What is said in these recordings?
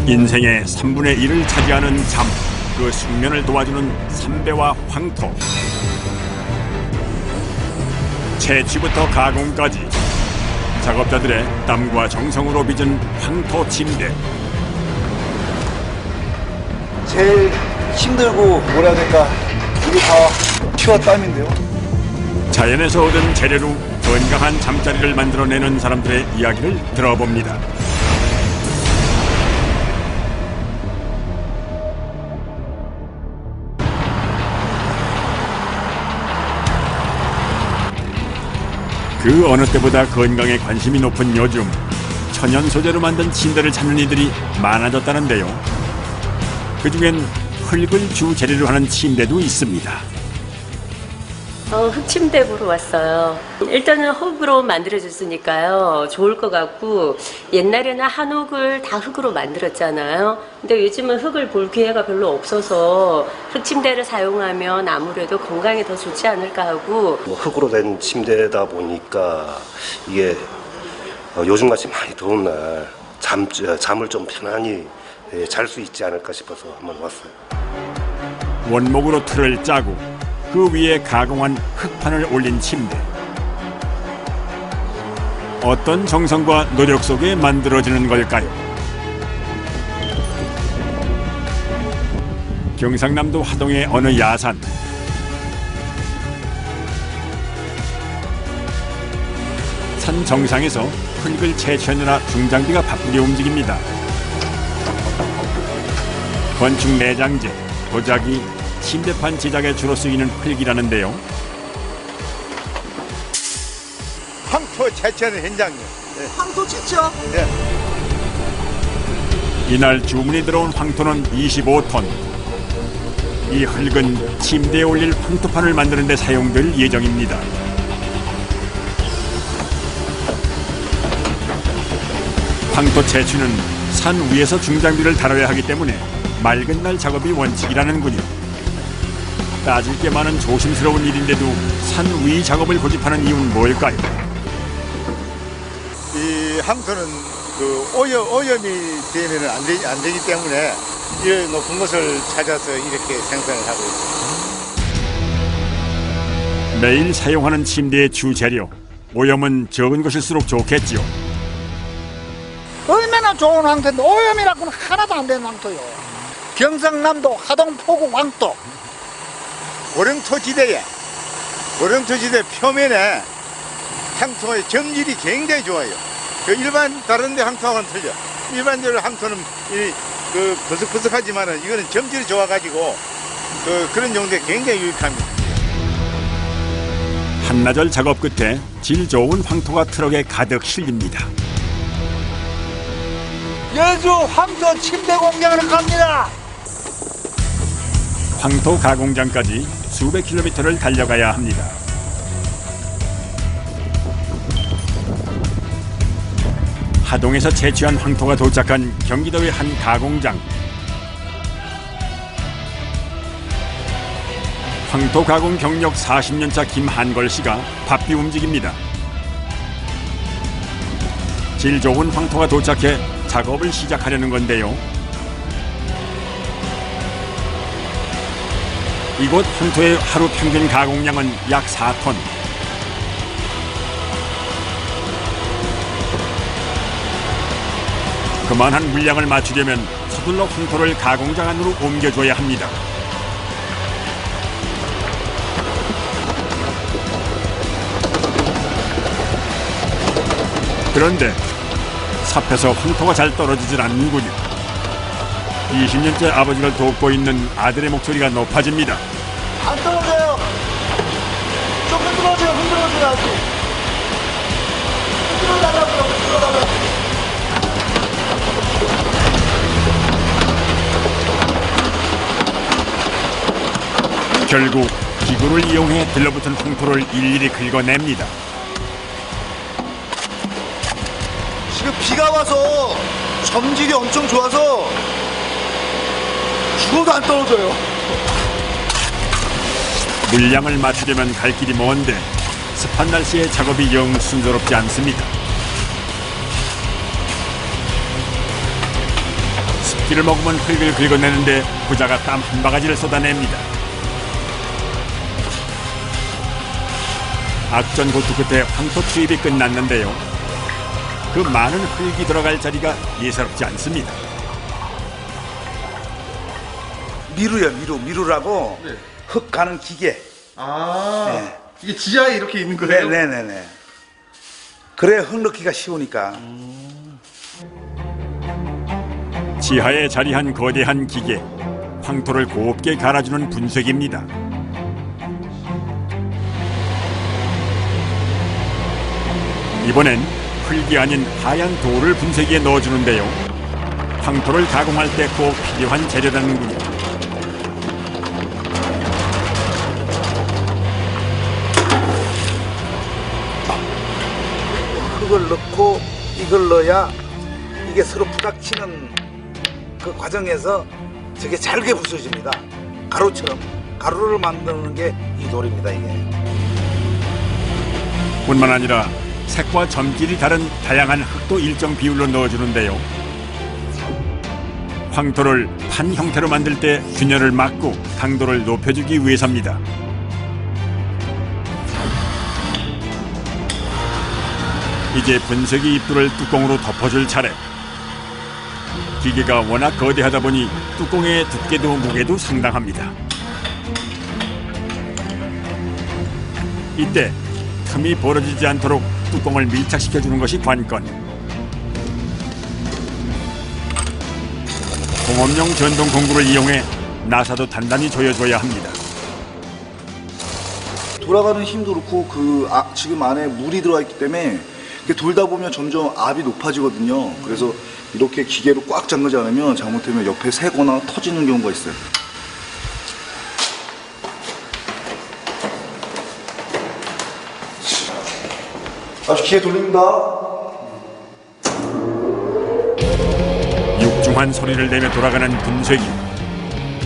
인생의 3분의 1을 차지하는 잠, 그 숙면을 도와주는 삼배와 황토. 채취부터 가공까지 작업자들의 땀과 정성으로 빚은 황토 침대. 제일 힘들고 뭐라 해야 될까, 이게 다 피와 땀인데요. 자연에서 얻은 재료로 건강한 잠자리를 만들어내는 사람들의 이야기를 들어봅니다. 그 어느 때보다 건강에 관심이 높은 요즘, 천연 소재로 만든 침대를 찾는 이들이 많아졌다는데요. 그중엔 흙을 주 재료로 하는 침대도 있습니다. 흙침대 보러 왔어요. 일단은 흙으로 만들어졌으니까요. 좋을 것 같고, 옛날에는 한옥을 다 흙으로 만들었잖아요. 근데 요즘은 흙을 볼 기회가 별로 없어서 흙침대를 사용하면 아무래도 건강에 더 좋지 않을까 하고. 흙으로 된 침대다 보니까 이게 요즘같이 많이 더운 날 잠을 좀 편안히 잘 수 있지 않을까 싶어서 한번 왔어요. 원목으로 틀을 짜고 그 위에 가공한 흙판을 올린 침대. 어떤 정성과 노력 속에 만들어지는 걸까요? 경상남도 하동의 어느 야산. 산 정상에서 흙을 채취하느라 중장비가 바쁘게 움직입니다. 건축 내장재, 도자기, 침대판 제작에 주로 쓰이는 흙이라는데요. 황토 채취하는 현장이요. 네. 황토 채취요? 네. 이날 주문이 들어온 황토는 25톤. 이 흙은 침대에 올릴 황토판을 만드는 데 사용될 예정입니다. 황토 채취는 산 위에서 중장비를 다뤄야 하기 때문에 맑은 날 작업이 원칙이라는군요. 따질 게 많은 조심스러운 일인데도 산 위 작업을 고집하는 이유는 뭘까요? 이 황토는 그 오염이 되면 안 되기 때문에 이 높은 곳을 찾아서 이렇게 생산을 하고 있습니다. 매일 사용하는 침대의 주 재료, 오염은 적은 것일수록 좋겠지요. 얼마나 좋은 황토인데 오염이라고는 하나도 안 되는 황토요. 경상남도 하동 포구 황토. 고령토지대 표면에 황토의 점질이 굉장히 좋아요. 그 일반 다른 데 황토하고는 틀려. 일반적으로 황토는 그 버석버석하지만은 이거는 점질이 좋아가지고 그런 용도에 굉장히 유익합니다. 한나절 작업 끝에 질 좋은 황토가 트럭에 가득 실립니다. 여주 황토 침대 공장으로 갑니다. 황토 가공장까지 수백 킬로미터를 달려가야 합니다. 하동에서 채취한 황토가 도착한 경기도의 한 가공장. 황토 가공 경력 40년차 김한걸 씨가 바삐 움직입니다. 질 좋은 황토가 도착해 작업을 시작하려는 건데요. 이곳 황토의 하루 평균 가공량은 약 4톤. 그만한 물량을 맞추려면 서둘러 황토를 가공장 안으로 옮겨줘야 합니다. 그런데 삽에서 황토가 잘 떨어지질 않는군요. 20년째 아버지를 돕고 있는 아들의 목소리가 높아집니다. 안 떨어져요. 좀 흔들어줘요. 흔들어줘야지. 흔들어달라고요. 흔들어달라고. 결국 기구를 이용해 들러붙은 황토를 일일이 긁어냅니다. 지금 비가 와서 점질이 엄청 좋아서 죽어도 안 떨어져요. 물량을 맞추려면 갈 길이 먼데 습한 날씨에 작업이 영 순조롭지 않습니다. 끼를 머금은 흙을 긁어내는데 부자가 땀 한 바가지를 쏟아냅니다. 악전고투 끝에 황토 투입이 끝났는데요. 그 많은 흙이 들어갈 자리가 예사롭지 않습니다. 미루요, 미루라고 흙 가는 기계. 네. 이게 지하에 이렇게 있는 거예요? 네네네. 그래 흙 넣기가 쉬우니까. 지하에 자리한 거대한 기계, 황토를 곱게 갈아주는 분쇄기입니다. 이번엔 흙이 아닌 하얀 돌을 분쇄기에 넣어주는데요. 황토를 가공할 때 꼭 필요한 재료라는군요. 흙을 넣고 이걸 넣어야 이게 서로 부닥치는 그 과정에서 저게 잘게 부서집니다. 가루처럼. 가루를 만드는 게 이 돌입니다, 이게. 뿐만 아니라 색과 점질이 다른 다양한 흙도 일정 비율로 넣어주는데요. 황토를 판 형태로 만들 때 균열을 막고 강도를 높여주기 위해서입니다. 이제 분쇄기 입구를 뚜껑으로 덮어줄 차례. 기계가 워낙 거대하다 보니 뚜껑의 두께도 무게도 상당합니다. 이때 틈이 벌어지지 않도록 뚜껑을 밀착시켜주는 것이 관건. 공업용 전동 공구를 이용해 나사도 단단히 조여줘야 합니다. 돌아가는 힘도 그렇고 지금 안에 물이 들어가 있기 때문에 이렇게 돌다 보면 점점 압이 높아지거든요. 그래서 이렇게 기계로 꽉 잠그지 않으면 잘못하면 옆에 새거나 터지는 경우가 있어요. 아주 기계 돌립니다. 육중한 소리를 내며 돌아가는 분쇄기.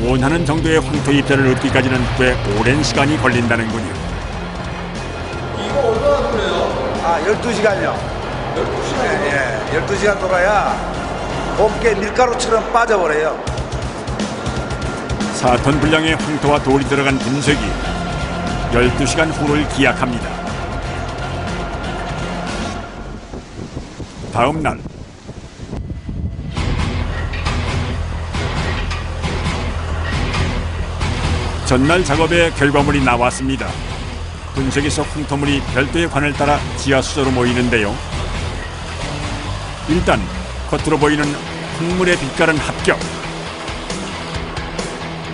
원하는 정도의 황토 입자를 얻기까지는 꽤 오랜 시간이 걸린다는군요. 이거 얼마나 걸려요? 12시간이요. 12시간이요? 예, 12시간 돌아야 곱게 밀가루처럼 빠져버려요. 4톤 분량의 황토와 돌이 들어간 분쇄기. 12시간 후를 기약합니다. 다음 날. 전날 작업의 결과물이 나왔습니다. 분쇄기 속 황토물이 별도의 관을 따라 지하 수조로 모이는데요. 일단 겉으로 보이는 흙물의 빛깔은 합격.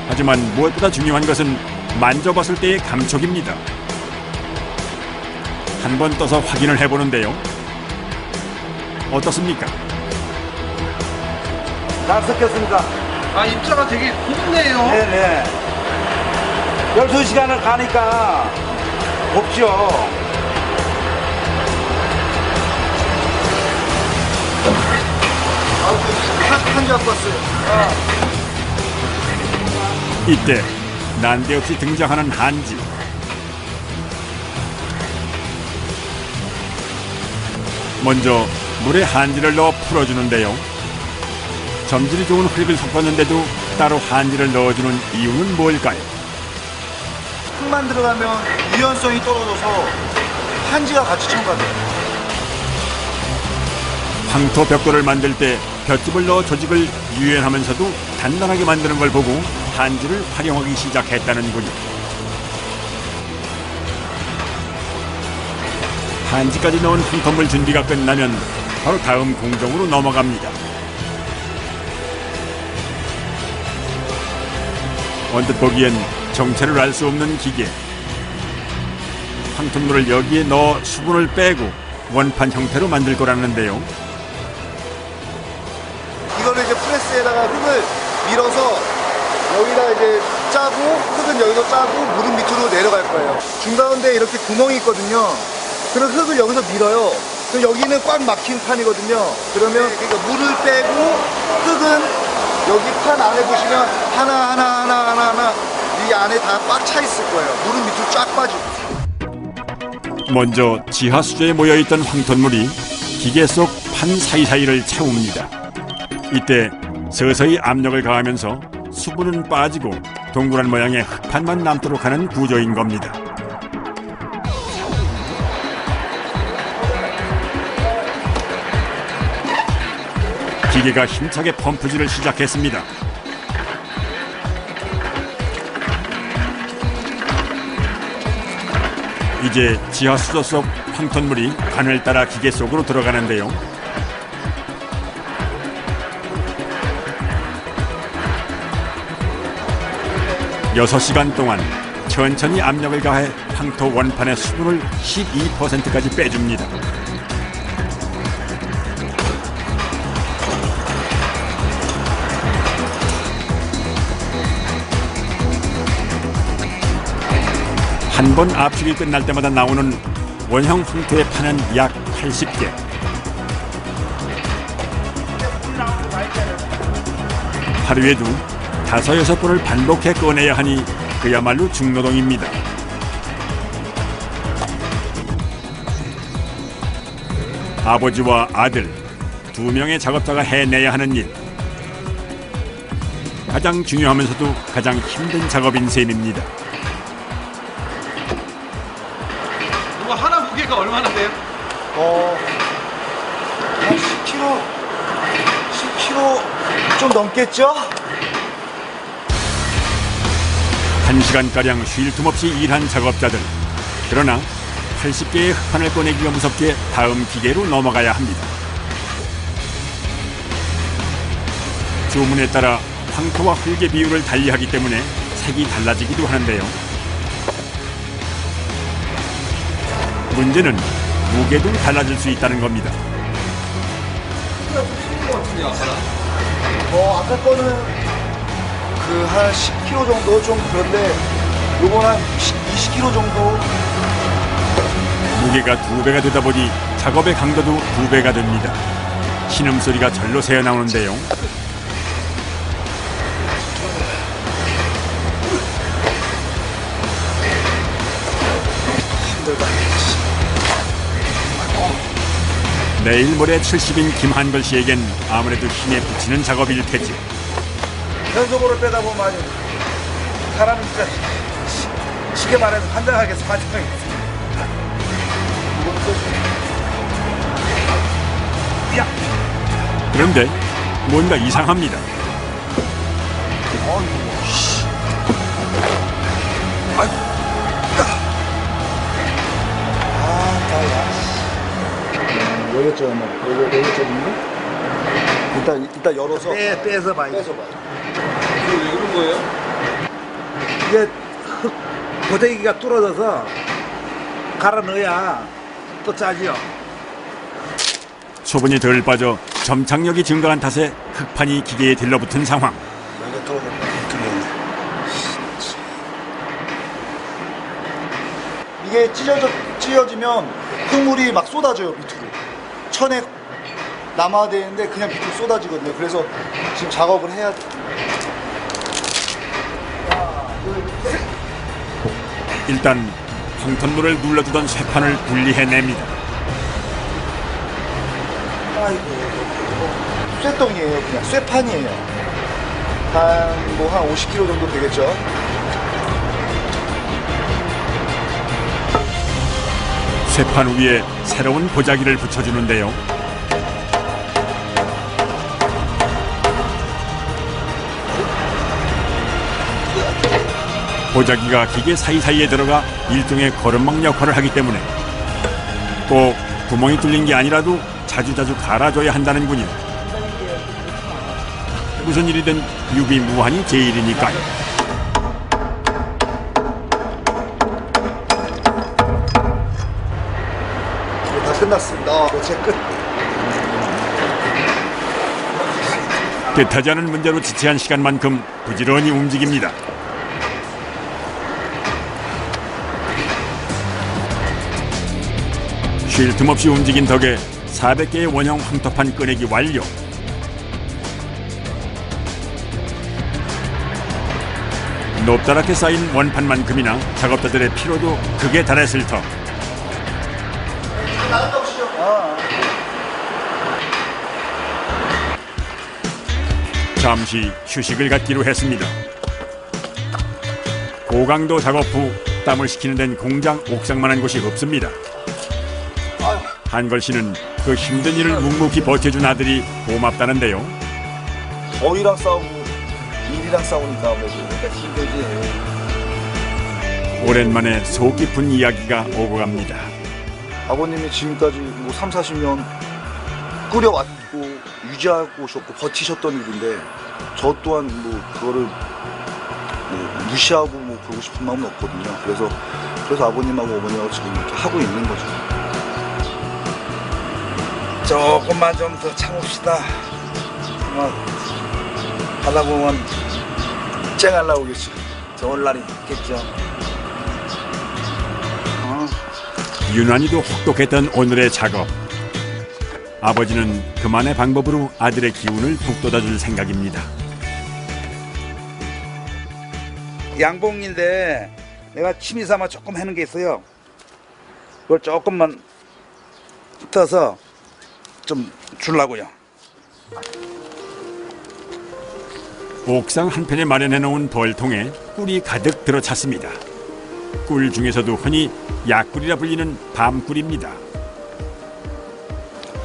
하지만 무엇보다 중요한 것은 만져봤을 때의 감촉입니다. 한 번 떠서 확인을 해보는데요. 어떻습니까? 잘 섞였습니다. 입자가 되게 곱네요. 네네. 12시간을 가니까 곱죠. 한줄 갖고 왔어요. 이때 난데없이 등장하는 한지. 먼저 물에 한지를 넣어 풀어주는데요. 점질이 좋은 흙을 섞었는데도 따로 한지를 넣어주는 이유는 뭘까요? 흙만 들어가면 유연성이 떨어져서 한지가 같이 첨가돼요. 황토 벽돌을 만들 때 볏짚을 넣어 조직을 유연하면서도 단단하게 만드는 걸 보고 한지를 활용하기 시작했다는군요. 한지까지 넣은 황토물 준비가 끝나면 바로 다음 공정으로 넘어갑니다. 언뜻 보기엔 정체를 알 수 없는 기계. 황토물을 여기에 넣어 수분을 빼고 원판 형태로 만들 거라는데요. 이거를 이제 프레스에다가 흙을 밀어서 여기다 이제 짜고 흙은 여기서 짜고 물은 밑으로 내려갈 거예요. 중가운데 이렇게 구멍이 있거든요. 그럼 흙을 여기서 밀어요. 그럼 여기는 꽉 막힌 판이거든요. 그러면 그러니까 물을 빼고 흙은 여기 판 안에 보시면 하나 이 안에 다 꽉 차 있을 거예요. 물은 밑으로 쫙 빠지고. 먼저 지하 수조에 모여있던 황토물이 기계 속 판 사이사이를 채웁니다. 이때 서서히 압력을 가하면서 수분은 빠지고 동그란 모양의 흙판만 남도록 하는 구조인 겁니다. 기계가 힘차게 펌프질을 시작했습니다. 이제 지하 수도 속 황토물이 관을 따라 기계 속으로 들어가는데요. 여섯 시간 동안 천천히 압력을 가해 황토 원판의 수분을 12%까지 빼줍니다. 한 번 압축이 끝날 때마다 나오는 원형 황토의 판은 약 80개. 하루에도 5-6번을 반복해 꺼내야 하니 그야말로 중노동입니다. 아버지와 아들 2명의 작업자가 해내야 하는 일. 가장 중요하면서도 가장 힘든 작업인 셈입니다. 이거 하나 무게가 얼마나 돼요? 한 10kg 좀 넘겠죠? 1시간가량 쉴 틈 없이 일한 작업자들. 그러나 80개의 흙판을 꺼내기가 무섭게 다음 기계로 넘어가야 합니다. 주문에 따라 황토와 흙의 비율을 달리하기 때문에 색이 달라지기도 하는데요. 문제는 무게도 달라질 수 있다는 겁니다. 아까 거는 한 10kg 정도 좀 그런데 요건 한 20kg 정도. 무게가 2배가 되다 보니 작업의 강도도 2배가 됩니다. 신음소리가 절로 새어나오는데요. 내일 모레 70인 김한걸 씨에겐 아무래도 힘에 부치는 작업일 테지. 연속으로 빼다 보면 사람이 진짜 쉽게 말해서 환장하겠어, 환장하겠어. 그런데 뭔가 이상합니다. 여기죠, 여기쪽인데? 일단 열어서 빼서 봐요. 이거 왜 그런 거예요? 이게 흙 고데기가 뚫어져서 갈아 넣어야 또 짜지요. 소분이 덜 빠져 점착력이 증가한 탓에 흙판이 기계에 들러붙은 상황. 여기가 떨어졌네. 이게 찢어지면 흙물이 막 쏟아져요, 밑으로. 천에 남아야 되는데 그냥 밑으로 쏟아지거든요. 그래서 지금 작업을 해야 돼요. 일단 황토물을 눌러주던 쇠판을 분리해냅니다. 아이고, 쇠덩이에요. 그냥 쇠판이에요. 한 50kg 정도 되겠죠. 쇠판 위에 새로운 보자기를 붙여주는데요. 보자기가 기계 사이사이에 들어가 일종의 거름망 역할을 하기 때문에 꼭 구멍이 뚫린 게 아니라도 자주자주 갈아줘야 한다는군요. 무슨 일이든 유비무환이 제일이니까요. 다 끝났습니다. 제 끝. 뜻하지 않은 문제로 지체한 시간만큼 부지런히 움직입니다. 쉴 틈 없이 움직인 덕에 400개의 원형 황토판 꺼내기 완료. 높다랗게 쌓인 원판만큼이나 작업자들의 피로도 극에 달했을 터. 나갔다 오시죠. 잠시 휴식을 갖기로 했습니다. 고강도 작업 후 땀을 식히는 데는 공장 옥상만한 곳이 없습니다. 한걸 씨는 그 힘든 일을 묵묵히 버텨준 아들이 고맙다는데요. 더위랑 싸우고 일이랑 싸우니까 아무래도 힘들지. 오랜만에 속 깊은 이야기가 오고 갑니다. 아버님이 지금까지 뭐 3, 40년 끓여왔고 유지하고 오셨고 버티셨던 일인데 저 또한 뭐 그거를 뭐 무시하고 뭐 그러고 싶은 마음은 없거든요. 그래서 아버님하고 어머니하고 지금 이렇게 하고 있는 거죠. 조금만 좀 더 참읍시다. 하다 보면 쨍알 나오겠죠. 좋은 날이 있겠죠. 유난히도 혹독했던 오늘의 작업. 아버지는 그만의 방법으로 아들의 기운을 북돋아줄 생각입니다. 양봉인데 내가 취미 삼아 조금 해놓은 게 있어요. 그걸 조금만 떠서 좀 주려고요. 옥상 한편에 마련해 놓은 벌통에 꿀이 가득 들어찼습니다. 꿀 중에서도 흔히 약꿀이라 불리는 밤꿀입니다.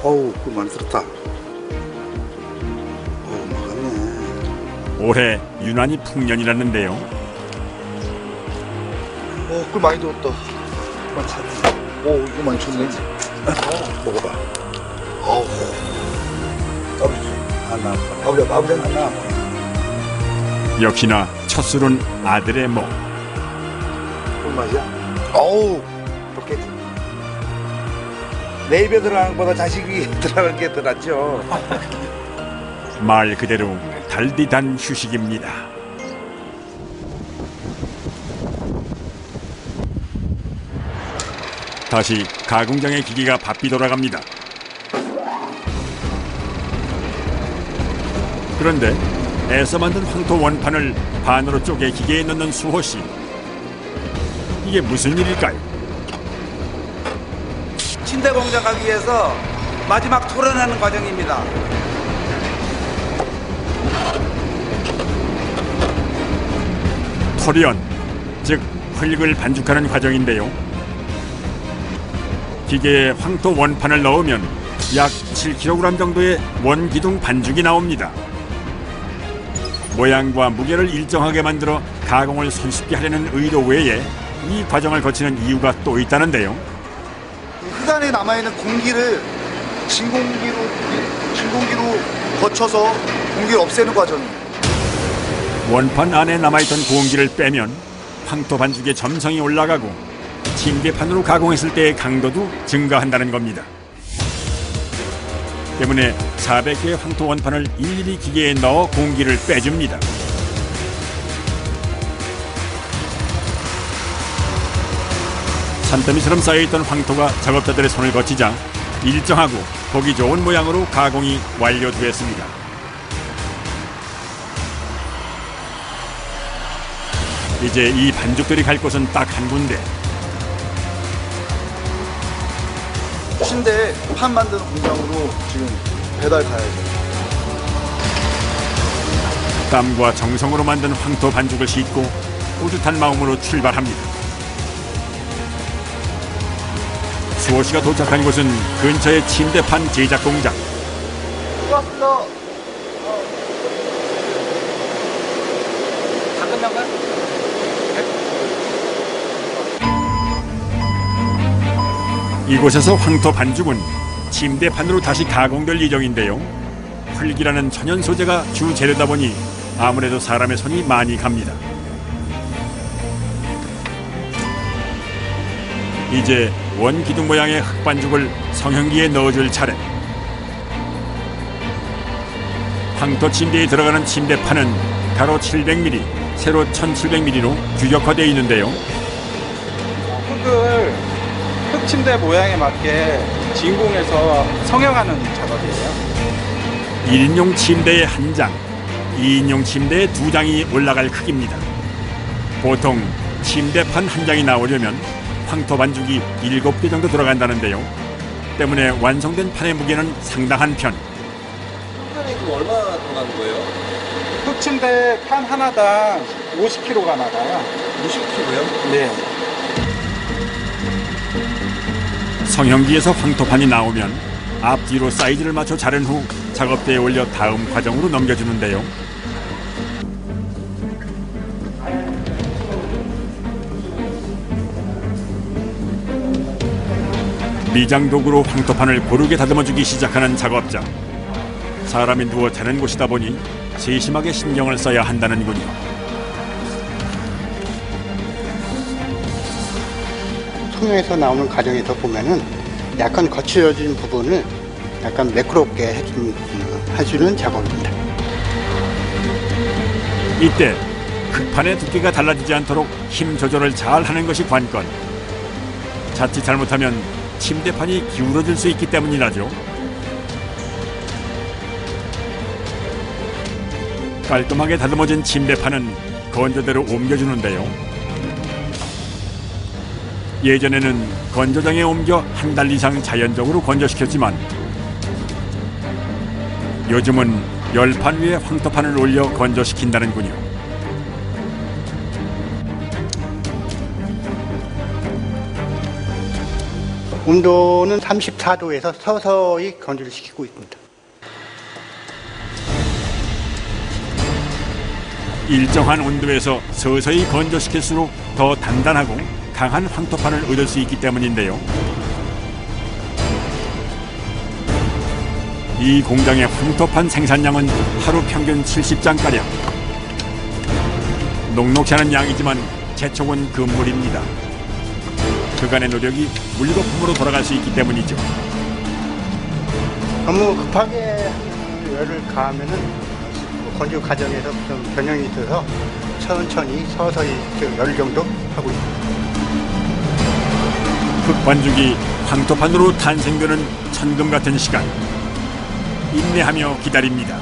어우, 꿀 많이 들었다. 어우, 막았네. 올해 유난히 풍년이라는데요. 꿀 많이 들었다. 이거 많이 쳤네. 먹어봐. 어우. 하나. 아버지 하나. 역시나 첫술은 아들의 목. 꿀 맛이야? 어우. 좋겠지. 내 입에 들어가는 것보다 자식이 들어가는 게 더 낫죠. 말 그대로 달디단 휴식입니다. 다시 가공장의 기기가 바삐 돌아갑니다. 그런데 애써 만든 황토 원판을 반으로 쪼개 기계에 넣는 수호 씨. 이게 무슨 일일까요? 침대 공장 가기 위해서 마지막 토론하는 과정입니다. 토련, 즉 흙을 반죽하는 과정인데요. 기계에 황토 원판을 넣으면 약 7kg 정도의 원기둥 반죽이 나옵니다. 모양과 무게를 일정하게 만들어 가공을 손쉽게 하려는 의도 외에 이 과정을 거치는 이유가 또 있다는데요. 흙 안에 남아있는 공기를 진공기로 거쳐서 공기를 없애는 과정이에요. 원판 안에 남아있던 공기를 빼면 황토 반죽의 점성이 올라가고 침대판으로 가공했을 때의 강도도 증가한다는 겁니다. 때문에 400개의 황토 원판을 일일이 기계에 넣어 공기를 빼줍니다. 산더미처럼 쌓여있던 황토가 작업자들의 손을 거치자 일정하고 보기 좋은 모양으로 가공이 완료되었습니다. 이제 이 반죽들이 갈 곳은 딱 한 군데. 침대 판 만드는 공장으로 지금 배달 가야죠. 땀과 정성으로 만든 황토 반죽을 싣고 뿌듯한 마음으로 출발합니다. 수호 씨가 도착한 곳은 근처의 침대판 제작 공장. 수고하셨습니다. 다 끝난가요? 이곳에서 황토 반죽은 침대판으로 다시 가공될 예정인데요. 흙이라는 천연 소재가 주 재료다 보니 아무래도 사람의 손이 많이 갑니다. 이제 원기둥 모양의 흙반죽을 성형기에 넣어줄 차례. 황토 침대에 들어가는 침대판은 가로 700mm, 세로 1700mm로 규격화되어 있는데요. 흙을 흙 침대 모양에 맞게 진공해서 성형하는 작업이에요. 1인용 침대에 1장, 2인용 침대에 2장이 올라갈 크기입니다. 보통 침대판 1장이 나오려면 황토 반죽이 7개 정도 들어간다는데요. 때문에 완성된 판의 무게는 상당한 편. 그럼 얼마나 들어가는 거예요? 흑침대 판 하나당 50kg가 나가요. 50kg요? 네. 성형기에서 황토판이 나오면 앞뒤로 사이즈를 맞춰 자른 후 작업대에 올려 다음 과정으로 넘겨주는데요. 미장 도구로 황토판을 고르게 다듬어주기 시작하는 작업자. 사람이 누워 자는 곳이다 보니 세심하게 신경을 써야 한다는군요. 성형에서 나오는 과정에서 보면은 약간 거칠어진 부분을 약간 매끄럽게 해주는 작업입니다. 이때 흑판의 두께가 달라지지 않도록 힘 조절을 잘 하는 것이 관건. 자칫 잘못하면 침대판이 기울어질 수 있기 때문이라죠. 깔끔하게 다듬어진 침대판은 건조대로 옮겨주는데요. 예전에는 건조장에 옮겨 한 달 이상 자연적으로 건조시켰지만 요즘은 열판 위에 황토판을 올려 건조시킨다는군요. 온도는 34도에서 서서히 건조를 시키고 있습니다. 일정한 온도에서 서서히 건조시킬수록 더 단단하고 강한 황토판을 얻을 수 있기 때문인데요. 이 공장의 황토판 생산량은 하루 평균 70장가량. 녹록지 않은 양이지만 재촉은 금물입니다. 그간의 노력이 물거품으로 돌아갈 수 있기 때문이죠. 너무 급하게 열을 가하면은 건조 과정에서 좀 변형이 있어서 천천히 서서히 열 정도 하고 있습니다. 흑반죽이 황토판으로 탄생되는 천금 같은 시간. 인내하며 기다립니다.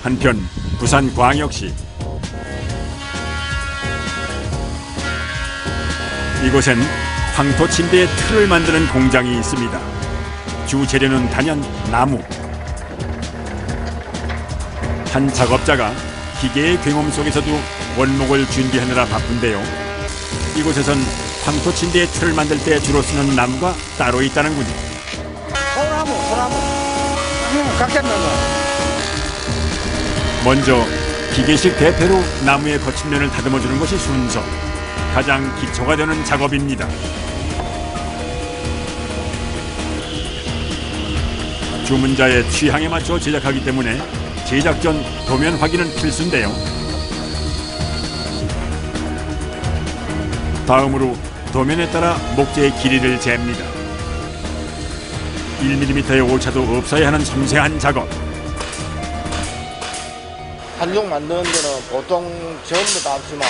한편 부산광역시 이곳엔 황토 침대의 틀을 만드는 공장이 있습니다. 주 재료는 단연 나무. 한 작업자가 기계의 굉음 속에서도 원목을 준비하느라 바쁜데요. 이곳에선 황토 침대의 틀을 만들 때 주로 쓰는 나무가 따로 있다는군요. 소나무. 각자 넣어. 먼저 기계식 대패로 나무의 거친 면을 다듬어주는 것이 순서. 가장 기초가 되는 작업입니다. 주문자의 취향에 맞춰 제작하기 때문에 제작 전 도면 확인은 필수인데요. 다음으로 도면에 따라 목재의 길이를 잽니다. 1mm의 오차도 없어야 하는 섬세한 작업. 한 종 만드는 데는 보통 전부 다 합치면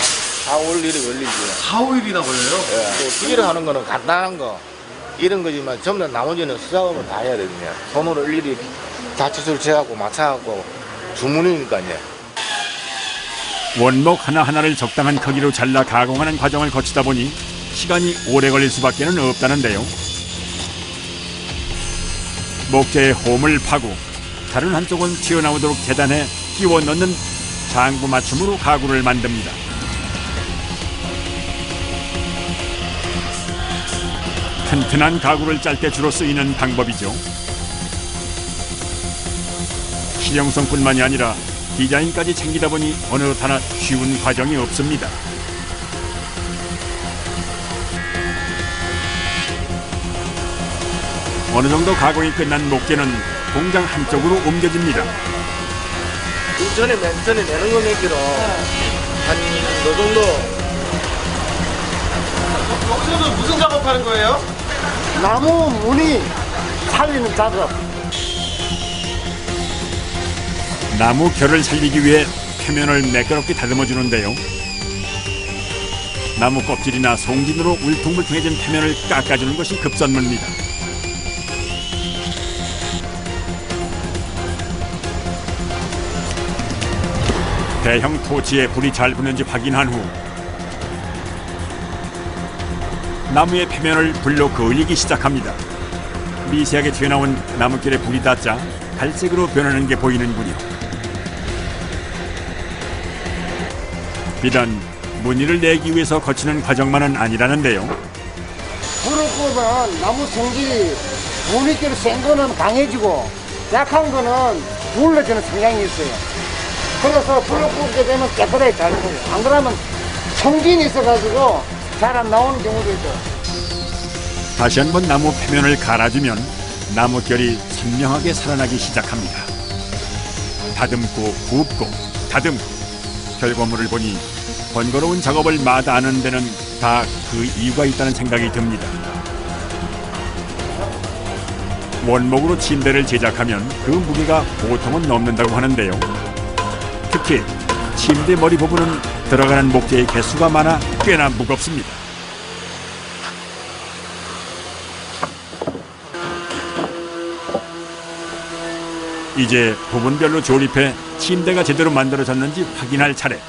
4, 5일이 걸리지. 4, 5일이나 걸려요? 또 기계로 하는 거는 간단한 거 이런 거지만 전부 다 나머지는 수작업을 다 해야 되거든요. 손으로 일일이 자취수를 재갖고 맞춰갖고 주문이니까 이제. 원목 하나하나를 적당한 크기로 잘라 가공하는 과정을 거치다 보니 시간이 오래 걸릴 수밖에 없다는데요. 목재의 홈을 파고 다른 한쪽은 튀어나오도록 계단에 끼워 넣는 장구 맞춤으로 가구를 만듭니다. 튼튼한 가구를 짤 때 주로 쓰이는 방법이죠. 실용성뿐만이 아니라 디자인까지 챙기다 보니 어느 하나 쉬운 과정이 없습니다. 어느 정도 가공이 끝난 목재는 공장 한쪽으로 옮겨집니다. 맨 전에 내는 거 몇 킬로? 한 요 정도. 여기서는 무슨 작업하는 거예요? 나무 무늬 살리는 작업. 나무 결을 살리기 위해 표면을 매끄럽게 다듬어 주는데요. 나무 껍질이나 송진으로 울퉁불퉁해진 표면을 깎아주는 것이 급선무입니다. 대형 토치에 불이 잘 붙는지 확인한 후 나무의 표면을 불로 그을리기 시작합니다. 미세하게 튀어나온 나뭇결에 불이 닿자 갈색으로 변하는 게 보이는군요. 비단 무늬를 내기 위해서 거치는 과정만은 아니라는데요. 불을 끄면 나무 성질이 물기로 센 거는 강해지고 약한 거는 물러지는 성향이 있어요. 그래서 불을 끄게 되면 깨끗하게 잘 나와요. 안 그러면 성진이 있어가지고 잘 안 나오는 경우도 있죠. 다시 한번 나무 표면을 갈아주면 나뭇결이 선명하게 살아나기 시작합니다. 다듬고 굽고 다듬고 결과물을 보니 번거로운 작업을 마다하는 데는 다 그 이유가 있다는 생각이 듭니다. 원목으로 침대를 제작하면 그 무게가 보통은 넘는다고 하는데요. 특히 침대 머리 부분은 들어가는 목재의 개수가 많아 꽤나 무겁습니다. 이제 부분별로 조립해 침대가 제대로 만들어졌는지 확인할 차례.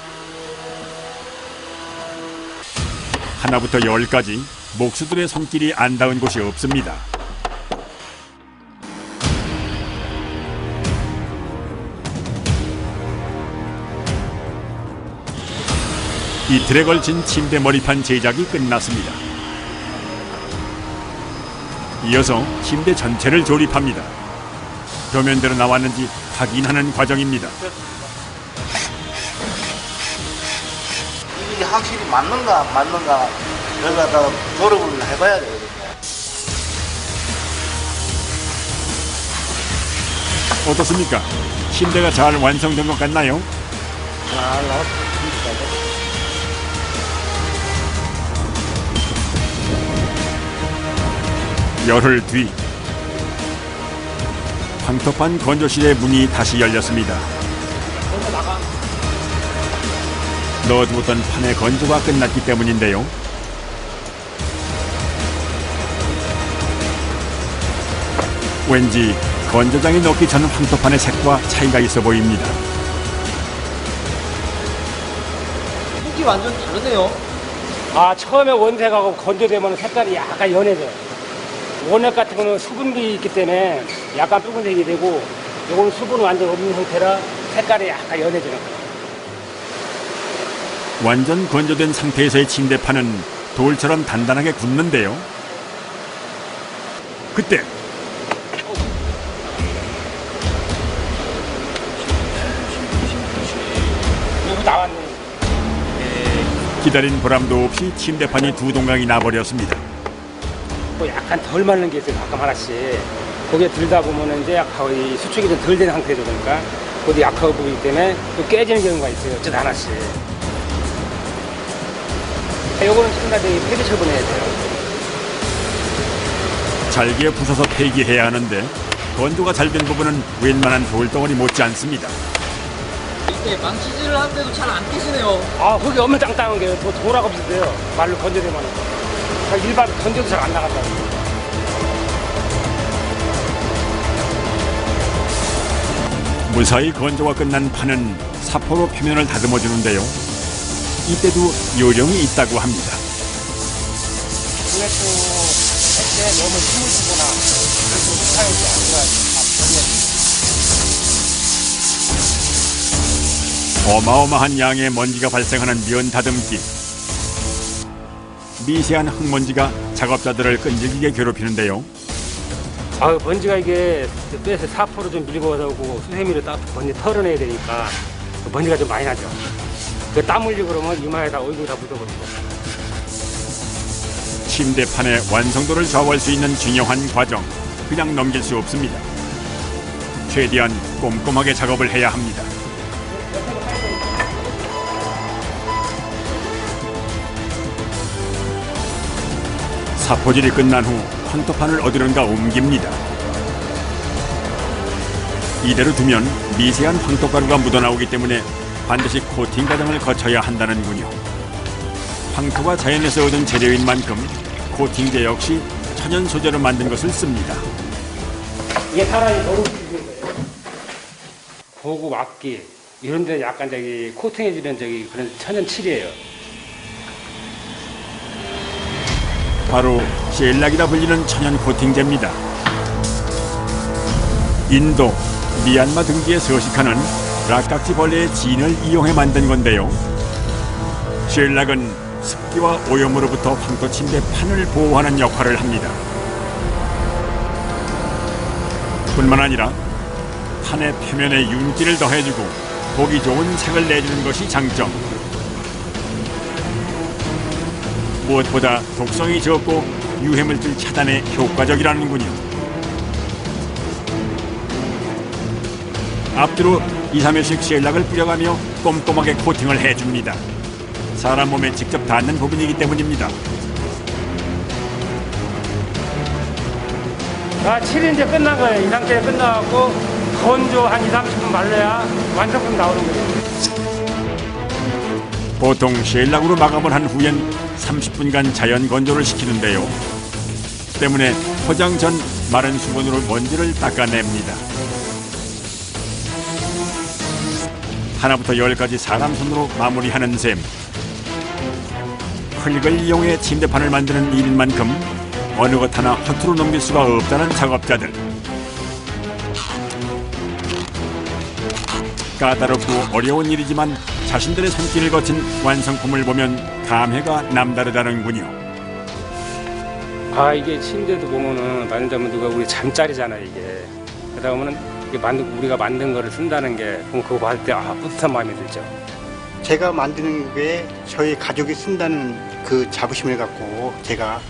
하나부터 10까지 목수들의 손길이 안 닿은 곳이 없습니다. 이틀에 걸친 침대 머리판 제작이 끝났습니다. 이어서 침대 전체를 조립합니다. 표면대로 나왔는지 확인하는 과정입니다. 이게 확실히 맞는가 안 맞는가 여기 갖다가 조립을 해봐야 되거든요. 어떻습니까? 침대가 잘 완성된 것 같나요? 잘 나왔습니다. 열흘 뒤 황토판 건조실의 문이 다시 열렸습니다. 넣어두었던 판의 건조가 끝났기 때문인데요. 왠지 건조장에 넣기 전 황토판의 색과 차이가 있어 보입니다. 색이 완전 다르네요. 아, 처음에 원색하고 건조되면 색깔이 약간 연해져요. 원액 같은 거는 수분기 있기 때문에 약간 붉은색이 되고, 요거는 수분이 완전 없는 상태라 색깔이 약간 연해지는 거예요. 완전 건조된 상태에서의 침대판은 돌처럼 단단하게 굳는데요. 그때 요거 나왔네. 기다린 보람도 없이 침대판이 두 동강이 나버렸습니다. 또 약간 덜 마른 게 있어요, 가끔 하나씩. 거기에 들다 보면 이제 거의 수축이 좀 덜 된 상태죠. 그러니까 거기 약하고 보이기 때문에 또 깨지는 경우가 있어요. 어쩌다 하나씩. 요거는 순간에 폐기 처분해야 돼요. 잘게 부숴서 폐기해야 하는데 건조가 잘 된 부분은 웬만한 돌덩어리 못지 않습니다. 이게 망치질을 하는데도 잘 안 깨지네요. 아, 거기 엄청 땅땅한 게 돌하고 비슷해요. 말로 건조되면. 일반 건조도 잘 안 나간다고. 무사히 건조가 끝난 판은 사포로 표면을 다듬어 주는데요. 이때도 요령이 있다고 합니다. 그래도 할때 너무 힘을 주거나 그래도 사용하지 않아야 어마어마한 양의 먼지가 발생하는 면 다듬기. 미세한 흙먼지가 작업자들을 끈질기게 괴롭히는데요. 아, 먼지가 이게 빼서 사포로 좀 밀고 가고 수세미로 딱 먼지 털어내야 되니까 먼지가 좀 많이 나죠. 그 땀 흘리고 그러면 이마에다 얼굴 다 묻어버리고. 침대판의 완성도를 좌우할 수 있는 중요한 과정, 그냥 넘길 수 없습니다. 최대한 꼼꼼하게 작업을 해야 합니다. 사포질이 끝난 후 황토판을 어디론가 옮깁니다. 이대로 두면 미세한 황토가루가 묻어나오기 때문에 반드시 코팅 과정을 거쳐야 한다는군요. 황토가 자연에서 얻은 재료인 만큼 코팅제 역시 천연 소재로 만든 것을 씁니다. 이게 사람이 너무 비싼 거예요. 고급 악기 이런 데 약간 코팅해주는 그런 천연 칠이에요. 바로 젤락이라 불리는 천연 코팅제입니다. 인도, 미얀마 등지에 서식하는 락깍지 벌레의 진을 이용해 만든 건데요. 쉘락은 습기와 오염으로부터 황토 침대 판을 보호하는 역할을 합니다. 뿐만 아니라 판의 표면에 윤기를 더해주고 보기 좋은 색을 내주는 것이 장점. 무엇보다 독성이 적고 유해물질 차단에 효과적이라는군요. 앞뒤로 2~3회씩 쉘락을 뿌려가며 꼼꼼하게 코팅을 해줍니다. 사람 몸에 직접 닿는 부분이기 때문입니다. 다 7인제 끝난 거예요. 이 상태에 끝나갖고 건조 한 2~30분 말려야 완성품 나오는 거예요. 보통 쉘락으로 마감을 한 후엔 30분간 자연 건조를 시키는데요. 때문에 포장 전 마른 수건으로 먼지를 닦아냅니다. 하나부터 10까지 사람 손으로 마무리하는 셈. 흙을 이용해 침대판을 만드는 일인 만큼 어느 것 하나 허투루 넘길 수가 없다는 작업자들. 까다롭고 어려운 일이지만 자신들의 손길을 거친 완성품을 보면 감회가 남다르다는군요. 아, 이게 침대도 보면은 만들자면 누가 우리 잠자리잖아 이게. 그러다 보면은 우리가 만든 거를 쓴다는 게 그거 봤을 때 뿌듯한 마음이 들죠. 제가 만드는 게 저희 가족이 쓴다는 그 자부심을 갖고 제가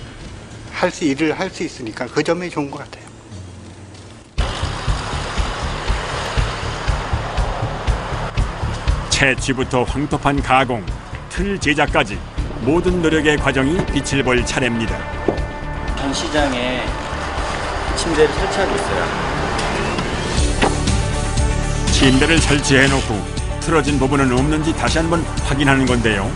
일을 할 수 있으니까 그 점이 좋은 것 같아요. 채취부터 황토판 가공, 틀 제작까지 모든 노력의 과정이 빛을 볼 차례입니다. 전 시장에 침대를 설치하고 있어요. 침대를 설치해놓고 틀어진 부분은 없는지 다시 한번 확인하는 건데요.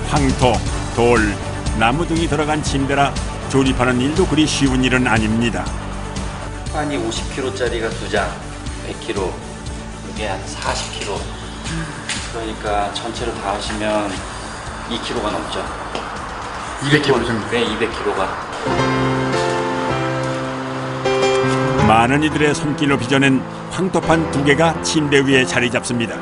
황토, 돌, 나무 등이 들어간 침대라 조립하는 일도 그리 쉬운 일은 아닙니다. 판이 50kg짜리가 2장, 100kg, 이게 한 40kg. 그러니까 전체로 다 하시면 2kg가 넘죠. 200kg 정도? 네, 200kg가. 많은 이들의 손길로 빚어낸 황토판 2개가 침대 위에 자리 잡습니다.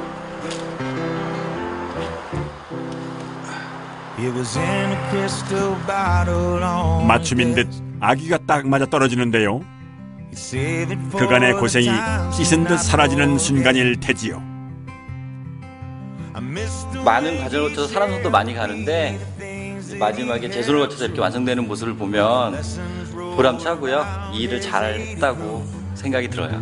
맞춤인 듯 아기가 딱 맞아 떨어지는데요. 그간의 고생이 씻은 듯 사라지는 순간일 테지요. 많은 과정을 거쳐서 사람 손도 많이 가는데 마지막에 제 손을 거쳐서 이렇게 완성되는 모습을 보면 보람차고요. 이 일을 잘 했다고 생각이 들어요.